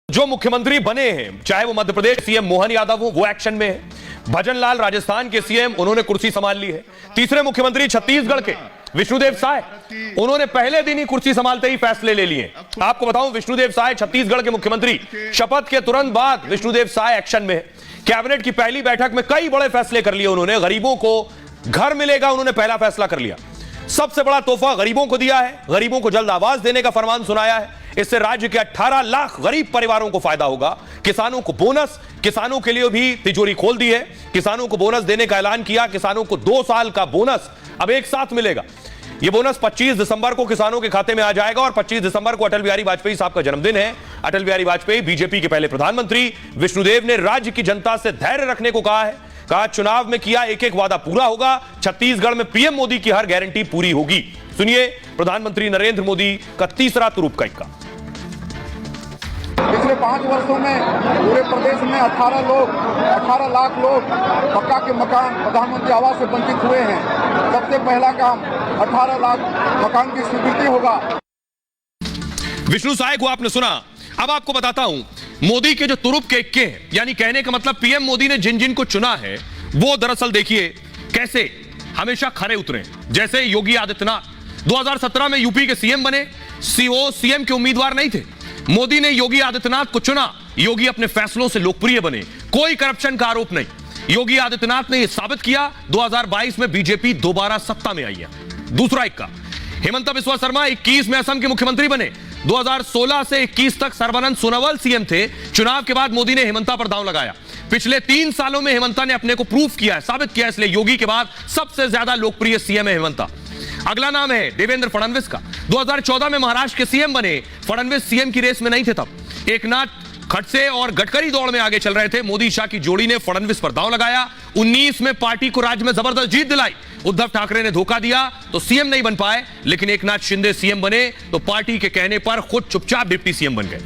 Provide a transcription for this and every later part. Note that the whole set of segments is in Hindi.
जो मुख्यमंत्री बने हैं, चाहे वो मध्य प्रदेश सीएम मोहन यादव हो, वो एक्शन में है। भजन लाल राजस्थान के सीएम, उन्होंने कुर्सी संभाल ली है। तीसरे मुख्यमंत्री छत्तीसगढ़ के विष्णुदेव साय, उन्होंने पहले दिन ही कुर्सी संभालते ही फैसले ले लिए। आपको बताऊं, विष्णुदेव साय छत्तीसगढ़ के मुख्यमंत्री, शपथ के तुरंत बाद विष्णुदेव साय एक्शन में है। कैबिनेट की पहली बैठक में कई बड़े फैसले कर लिए उन्होंने। गरीबों को घर मिलेगा, उन्होंने पहला फैसला कर लिया। सबसे बड़ा तोहफा गरीबों को दिया है। गरीबों को जल्द आवाज देने का फरमान सुनाया है। इससे राज्य के 18 लाख गरीब परिवारों को फायदा होगा। किसानों को बोनस, किसानों के लिए भी तिजोरी खोल दी है। किसानों को बोनस देने का ऐलान किया। किसानों को 2 साल का बोनस अब एक साथ मिलेगा। यह बोनस 25 दिसंबर को किसानों के खाते में आ जाएगा और 25 दिसंबर को अटल बिहारी वाजपेयी साहब का जन्मदिन है। अटल बिहारी वाजपेयी बीजेपी के पहले प्रधानमंत्री। विष्णुदेव ने राज्य की जनता से धैर्य रखने को कहा है। कहा चुनाव में किया एक एक वादा पूरा होगा। छत्तीसगढ़ में पीएम मोदी की हर गारंटी पूरी होगी। सुनिए प्रधानमंत्री नरेंद्र मोदी का तीसरा तुरूप का इक्का। पिछले 5 वर्षों में पूरे प्रदेश में 18 लाख लोग पक्का के मकान प्रधानमंत्री आवास से वंचित हुए हैं। सबसे पहला काम 18 लाख मकान की स्वीकृति होगा। विष्णु साय को आपने सुना। अब आपको बताता हूं, मोदी के जो तुरुप के इक्के हैं, यानी कहने का मतलब पीएम मोदी ने जिन जिन को चुना है, वो दरअसल देखिए कैसे हमेशा खरे उतरे। जैसे योगी आदित्यनाथ 2017 में यूपी के सीएम बने। सीएम के उम्मीदवार नहीं थे। मोदी ने योगी आदित्यनाथ को चुना। योगी अपने फैसलों से लोकप्रिय बने। कोई करप्शन का आरोप नहीं। योगी आदित्यनाथ ने यह साबित किया। 2022 में बीजेपी दोबारा सत्ता में आई है। दूसरा इक्का, हेमंत बिस्वा शर्मा 21 में असम के मुख्यमंत्री बने। 2016 से 21 तक सर्बानंद सोनोवाल सीएम थे। चुनाव के बाद मोदी ने हेमंता पर दांव लगाया। पिछले 3 सालों में हेमंता ने अपने को प्रूफ किया है, साबित किया है। इसलिए योगी के बाद सबसे ज्यादा लोकप्रिय सीएम है हेमंता। अगला नाम है देवेंद्र फडणवीस का। 2014 में महाराष्ट्र के सीएम बने। फडणवीस सीएम की रेस में नहीं थे तब। एकनाथ खड़से और गडकरी दौड़ में आगे चल रहे थे। मोदी शाह की जोड़ी ने फडणवीस पर दांव लगाया। 19 में पार्टी को राज्य में जबरदस्त जीत दिलाई। उद्धव ठाकरे ने धोखा दिया तो सीएम नहीं बन पाए, लेकिन एकनाथ शिंदे सीएम बने तो पार्टी के कहने पर खुद चुपचाप डिप्टी सीएम बन गए।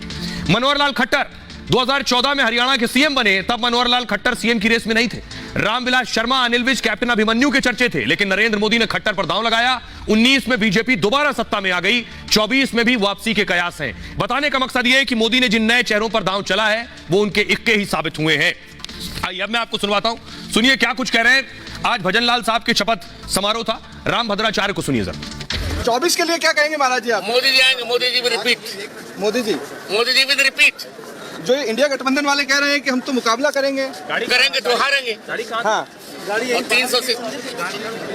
मनोहर लाल खट्टर 2014 में हरियाणा के सीएम बने। तब मनोहर लाल खट्टर सीएम की रेस में नहीं थे। रामविलास शर्मा, अनिल विज, कैप्टन अभिमन्यु के चर्चे थे, लेकिन नरेंद्र मोदी ने खट्टर पर दांव लगाया। 19 में बीजेपी दोबारा सत्ता में आ गई। 24 में भी वापसी के कयास हैं। बताने का मकसद यह है कि मोदी ने जिन नए चेहरों पर दांव चला है, वो उनके इक्के ही साबित हुए हैं। आइए अब मैं आपको सुनवाता हूं। सुनिए क्या कुछ कह रहे हैं। आज भजन लाल साहब के शपथ समारोह था। राम भद्राचार्य को सुनिए जरा। 24 के लिए क्या कहेंगे महाराज जी आप? मोदी जी आएंगे, मोदी जी भी रिपीट। मोदी जी भी रिपीट। जो इंडिया गठबंधन वाले कह रहे हैं कि हम तो मुकाबला करेंगे, करेंगे तो हारेंगे। हाँ, और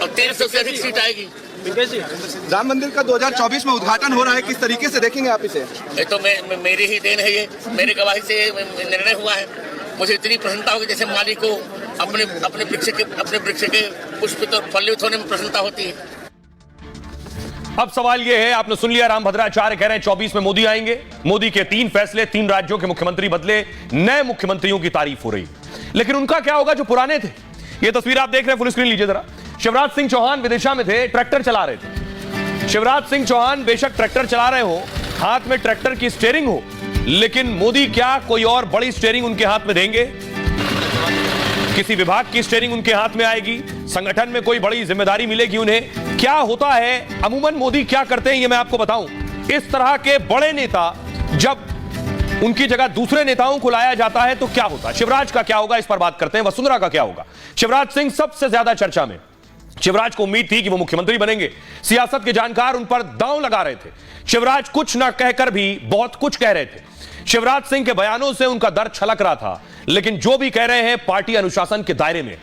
300 से अधिक सीट आएगी। राम मंदिर का 2024 में उद्घाटन हो रहा है, किस तरीके से देखेंगे आप इसे? ये तो मेरी ही देन है। ये मेरी गवाही से निर्णय हुआ है। मुझे इतनी प्रसन्नता होगी जैसे माली को अपने वृक्ष के पुष्पित और फलित होने में प्रसन्नता होती है। अब सवाल यह है, आपने सुन लिया, राम भद्राचार्य कह रहे हैं 24 में मोदी आएंगे। मोदी के 3 फैसले, 3 राज्यों के मुख्यमंत्री बदले, नए मुख्यमंत्रियों की तारीफ हो रही। लेकिन उनका क्या होगा जो पुराने थे? यह तस्वीर आप देख रहे हैं, फुल स्क्रीन लीजिए जरा। शिवराज सिंह चौहान विदिशा में थे, ट्रैक्टर चला रहे थे। शिवराज सिंह चौहान बेशक ट्रैक्टर चला रहे हो, हाथ में ट्रैक्टर की स्टीयरिंग हो, लेकिन मोदी क्या कोई और बड़ी स्टीयरिंग उनके हाथ में देंगे? किसी विभाग की स्टीयरिंग उनके हाथ में आएगी? संगठन में कोई बड़ी जिम्मेदारी मिलेगी उन्हें? क्या होता है अमूमन मोदी क्या करते हैं ये मैं आपको बताऊं। इस तरह के बड़े नेता जब उनकी जगह दूसरे नेताओं को लाया जाता है तो क्या होता है? शिवराज का क्या होगा, इस पर बात करते हैं। वसुंधरा का क्या होगा? शिवराज सिंह सबसे ज्यादा चर्चा में। शिवराज को उम्मीद थी कि वो मुख्यमंत्री बनेंगे। सियासत के जानकार उन पर दांव लगा रहे थे। शिवराज कुछ ना कहकर भी बहुत कुछ कह रहे थे। शिवराज सिंह के बयानों से उनका दर्द छलक रहा था, लेकिन जो भी कह रहे हैं पार्टी अनुशासन के दायरे में,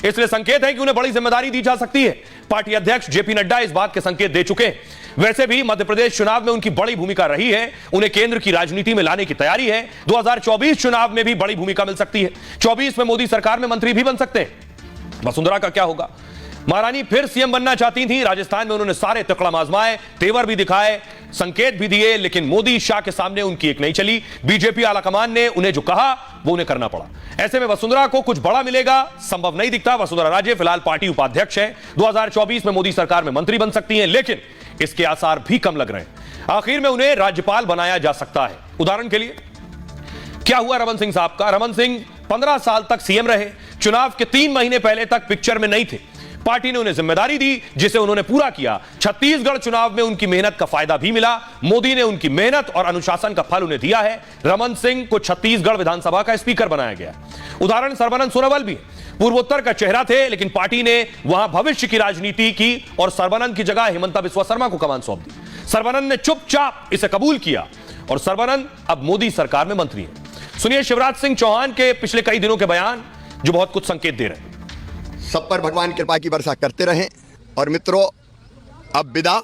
इसलिए संकेत है कि उन्हें बड़ी जिम्मेदारी दी जा सकती है। पार्टी अध्यक्ष जेपी नड्डा इस बात के संकेत दे चुके हैं। वैसे भी मध्य प्रदेश चुनाव में उनकी बड़ी भूमिका रही है। उन्हें केंद्र की राजनीति में लाने की तैयारी है। 2024 चुनाव में भी बड़ी भूमिका मिल सकती है। 24 में मोदी सरकार में मंत्री भी बन सकते हैं। वसुंधरा का क्या होगा? महारानी फिर सीएम बनना चाहती थी। राजस्थान में उन्होंने सारे तकड़म आजमाए, तेवर भी दिखाए, संकेत भी दिए, लेकिन मोदी शाह के सामने उनकी एक नहीं चली। बीजेपी आलाकमान ने उन्हें जो कहा वो उन्हें करना पड़ा। ऐसे में वसुंधरा को कुछ बड़ा मिलेगा संभव नहीं दिखता। वसुंधरा राजे फिलहाल पार्टी उपाध्यक्ष है। 2024 में मोदी सरकार में मंत्री बन सकती हैं, लेकिन इसके आसार भी कम लग रहे हैं। आखिर में उन्हें राज्यपाल बनाया जा सकता है। उदाहरण के लिए क्या हुआ रमन सिंह साहब का? रमन सिंह 15 साल तक सीएम रहे। चुनाव के 3 महीने पहले तक पिक्चर में नहीं थे। पार्टी ने उन्हें जिम्मेदारी दी जिसे उन्होंने पूरा किया। छत्तीसगढ़ चुनाव में उनकी मेहनत का फायदा भी मिला। मोदी ने उनकी मेहनत और अनुशासन का फल उन्हें दिया है। रमन सिंह को छत्तीसगढ़ विधानसभा का स्पीकर बनाया गया। उदाहरण सर्बानंद सोनोवाल भी पूर्वोत्तर का चेहरा थे, लेकिन पार्टी ने वहां भविष्य की राजनीति की और सर्बानंद की जगह हिमंता बिस्वा शर्मा को कमान सौंप दी। सर्बानंद ने चुपचाप इसे कबूल किया और सर्बानंद अब मोदी सरकार में मंत्री हैं। सुनिए शिवराज सिंह चौहान के पिछले कई दिनों के बयान जो बहुत कुछ संकेत दे रहे हैं। सब पर भगवान कृपा की वर्षा करते रहें। और मित्रों, अब विदा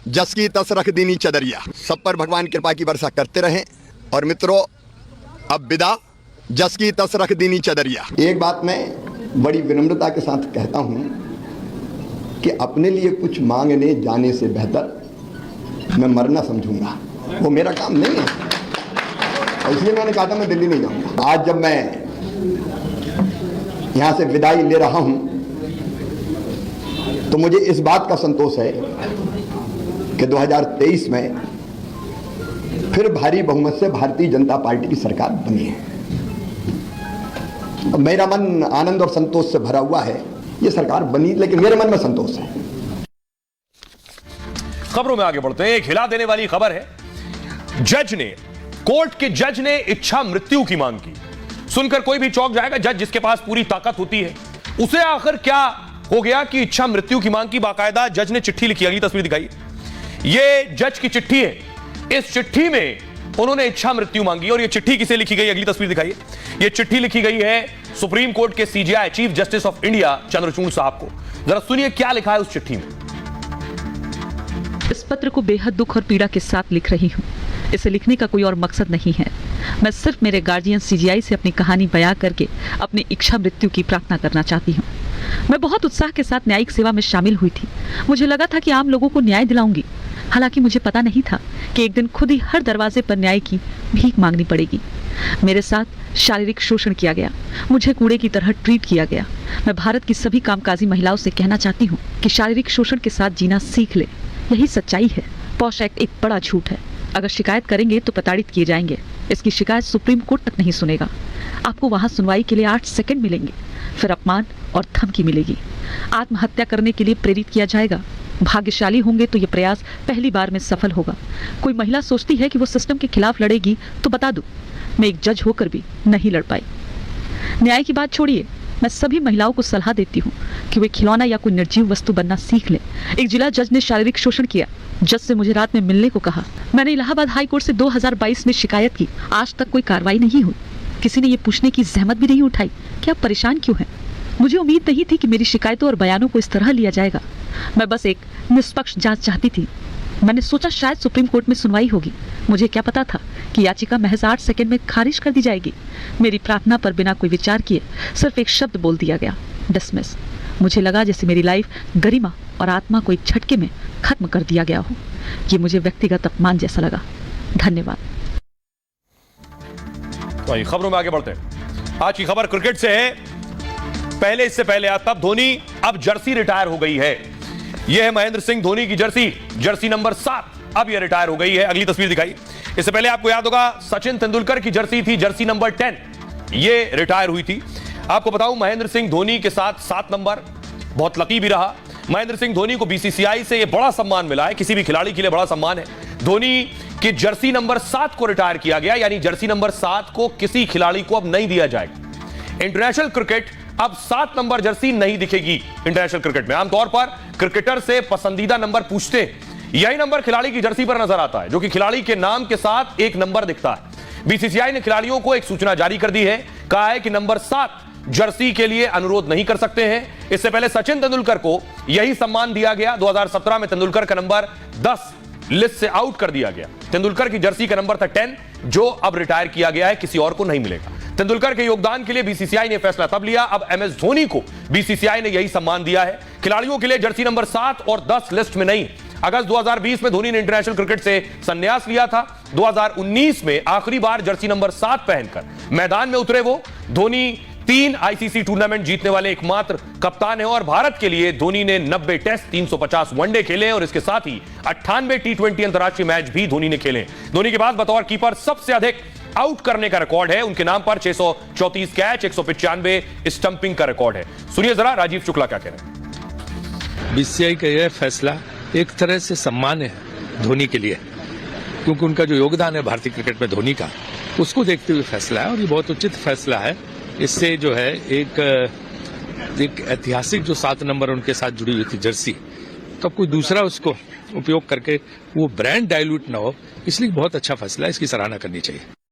जस की तस रख दीनी चदरिया। सब पर भगवान कृपा की वर्षा करते रहें। और मित्रों, अब विदा जस की तस रख दीनी चदरिया। एक बात मैं बड़ी विनम्रता के साथ कहता हूं कि अपने लिए कुछ मांगने जाने से बेहतर मैं मरना समझूंगा। वो मेरा काम नहीं है, इसलिए मैंने कहा था मैं दिल्ली नहीं जाऊंगा। आज जब मैं यहां से विदाई ले रहा हूं तो मुझे इस बात का संतोष है कि 2023 में फिर भारी बहुमत से भारतीय जनता पार्टी की सरकार बनी है। मेरा मन आनंद और संतोष से भरा हुआ है। ये सरकार बनी, लेकिन मेरे मन में संतोष है। खबरों में आगे बढ़ते हैं। एक हिला देने वाली खबर है। कोर्ट के जज ने इच्छा मृत्यु की मांग की। सुनकर कोई भी चौंक जाएगा। जज जिसके पास पूरी ताकत होती है, उसे आखिर क्या हो गया कि इच्छा मृत्यु की मांग की। बाकायदा जज ने चिट्ठी लिखी। अगली तस्वीर दिखाई, ये जज की चिट्ठी है। इस चिट्ठी में उन्होंने इच्छा मृत्यु मांगी। और ये चिट्ठी किसे लिखी गई, अगली तस्वीर दिखाइए। ये चिट्ठी लिखी गई है सुप्रीम कोर्ट के CJI chief justice of India Chandrachud साहब को। जरा सुनिए क्या लिखा है उस चिट्ठी में। इस पत्र को बेहद दुख और पीड़ा के साथ लिख रही हूँ। इसे लिखने का कोई और मकसद नहीं है। मैं सिर्फ मेरे गार्जियन सीजीआई से अपनी कहानी बयां करके अपनी इच्छा मृत्यु की प्रार्थना करना चाहती हूँ। मैं बहुत उत्साह के साथ न्यायिक सेवा में शामिल हुई थी। मुझे लगा था कि आम लोगों को न्याय दिलाऊंगी। हालांकि मुझे पता नहीं था कि एक दिन खुद ही हर दरवाजे पर न्याय की भीख मांगनी पड़ेगी। मेरे साथ शारीरिक शोषण किया गया, मुझे कूड़े की तरह ट्रीट किया गया। मैं भारत की सभी कामकाजी महिलाओं से कहना चाहती हूँ कि शारीरिक शोषण के साथ जीना सीख ले। यही सच्चाई है। पॉश एक्ट एक बड़ा झूठ है। अगर शिकायत करेंगे तो प्रताड़ित किए जाएंगे। इसकी शिकायत सुप्रीम कोर्ट तक नहीं सुनेगा। आपको वहां सुनवाई के लिए 8 सेकंड मिलेंगे, फिर अपमान और धमकी मिलेगी। आत्महत्या करने के लिए प्रेरित किया जाएगा। भाग्यशाली होंगे तो यह प्रयास पहली बार में सफल होगा। कोई महिला सोचती है कि वो सिस्टम के खिलाफ लड़ेगी, तो बता दूं, मैं एक जज होकर भी नहीं लड़ पाई। न्याय की बात छोड़िए, मैं सभी महिलाओं को सलाह देती हूँ कि वे खिलौना या कोई निर्जीव वस्तु बनना सीख लें। एक जिला जज ने शारीरिक शोषण किया। जज से मुझे रात में मिलने को कहा। मैंने इलाहाबाद हाई कोर्ट से 2022 में शिकायत की। आज तक कोई कार्रवाई नहीं हुई। किसी ने ये पूछने की जहमत भी नहीं उठाई कि आप परेशान क्यों हैं। मुझे उम्मीद नहीं थी कि मेरी शिकायतों और बयानों को इस तरह लिया जाएगा। मैं बस एक निष्पक्ष जांच चाहती थी। मैंने सोचा शायद सुप्रीम कोर्ट में सुनवाई होगी। मुझे क्या पता था कि याचिका महज 8 सेकंड में खारिज कर दी जाएगी। मेरी प्रार्थना पर बिना कोई विचार किए सिर्फ एक शब्द बोल दिया गया, डिसमिस। मुझे लगा जैसे मेरी लाइफ गरिमा और आत्मा को एक झटके में खत्म कर दिया गया हो। ये मुझे व्यक्तिगत अपमान जैसा लगा। धन्यवाद। तो खबरों में आगे बढ़ते हैं। आज की खबर क्रिकेट से है। पहले इससे पहले तब धोनी, अब जर्सी रिटायर हो गई है। यह है महेंद्र सिंह धोनी की जर्सी नंबर 7। अब यह रिटायर हो गई है। अगली तस्वीर दिखाई। इससे पहले आपको याद होगा सचिन तेंदुलकर की जर्सी थी, जर्सी नंबर 10। ये रिटायर हुई थी। आपको बताऊं महेंद्र सिंह धोनी के साथ 7 नंबर बहुत लकी भी रहा। महेंद्र सिंह धोनी को बीसीसीआई से यह बड़ा सम्मान मिला है। किसी भी खिलाड़ी के लिए बड़ा सम्मान है। धोनी की जर्सी नंबर 7 को रिटायर किया गया, यानी जर्सी नंबर 7 को किसी खिलाड़ी को अब नहीं दिया जाएगा। इंटरनेशनल क्रिकेट अब 7 नंबर जर्सी नहीं दिखेगी। इंटरनेशनल क्रिकेट में आमतौर पर क्रिकेटर से पसंदीदा नंबर पूछते हैं। यही नंबर खिलाड़ी की जर्सी पर नजर आता है, जो कि खिलाड़ी के नाम के साथ एक नंबर दिखता है। बीसीसीआई ने खिलाड़ियों को एक सूचना जारी कर दी है। कहा है कि नंबर 7 जर्सी के लिए अनुरोध नहीं कर सकते हैं। इससे पहले सचिन तेंदुलकर को यही सम्मान दिया गया। 2017 में तेंदुलकर का नंबर 10 लिस्ट से आउट कर दिया गया। तेंदुलकर की जर्सी का नंबर था 10, जो अब रिटायर किया गया है, किसी और को नहीं मिलेगा। तेंदुलकर के योगदान के लिए बीसीसीआई ने फैसला तब लिया। अब एमएस धोनी को बीसीसीआई ने यही सम्मान दिया है। खिलाड़ियों के लिए जर्सी नंबर 7 और 10 लिस्ट में नहीं। अगस्त 2020 में धोनी ने इंटरनेशनल क्रिकेट से संन्यास लिया था। 2019 में आखिरी बार जर्सी नंबर 7 पहनकर मैदान में उतरे वो। धोनी 3 आईसीसी टूर्नामेंट जीतने वाले एकमात्र कप्तान है और भारत के लिए धोनी ने 90 टेस्ट, 350 वनडे खेले और इसके साथ ही 98 T20 अंतर्राष्ट्रीय मैच भी धोनी ने खेले। धोनी के बाद बतौर कीपर सबसे अधिक आउट करने का रिकॉर्ड है। उनके नाम पर 634 कैच, 195 स्टंपिंग का रिकॉर्ड है। सुनिए जरा राजीव शुक्ला क्या कह रहे हैं। बीसीसीआई का यह फैसला एक तरह से सम्मान है धोनी के लिए, क्योंकि उनका जो योगदान है भारतीय क्रिकेट में धोनी का, उसको देखते हुए फैसला है और ये बहुत उचित फैसला है। इससे जो है एक ऐतिहासिक जो 7 नंबर उनके साथ जुड़ी हुई थी जर्सी, तो कोई दूसरा उसको उपयोग करके वो ब्रांड डाइल्यूट ना हो, इसलिए बहुत अच्छा फैसला है, इसकी सराहना करनी चाहिए।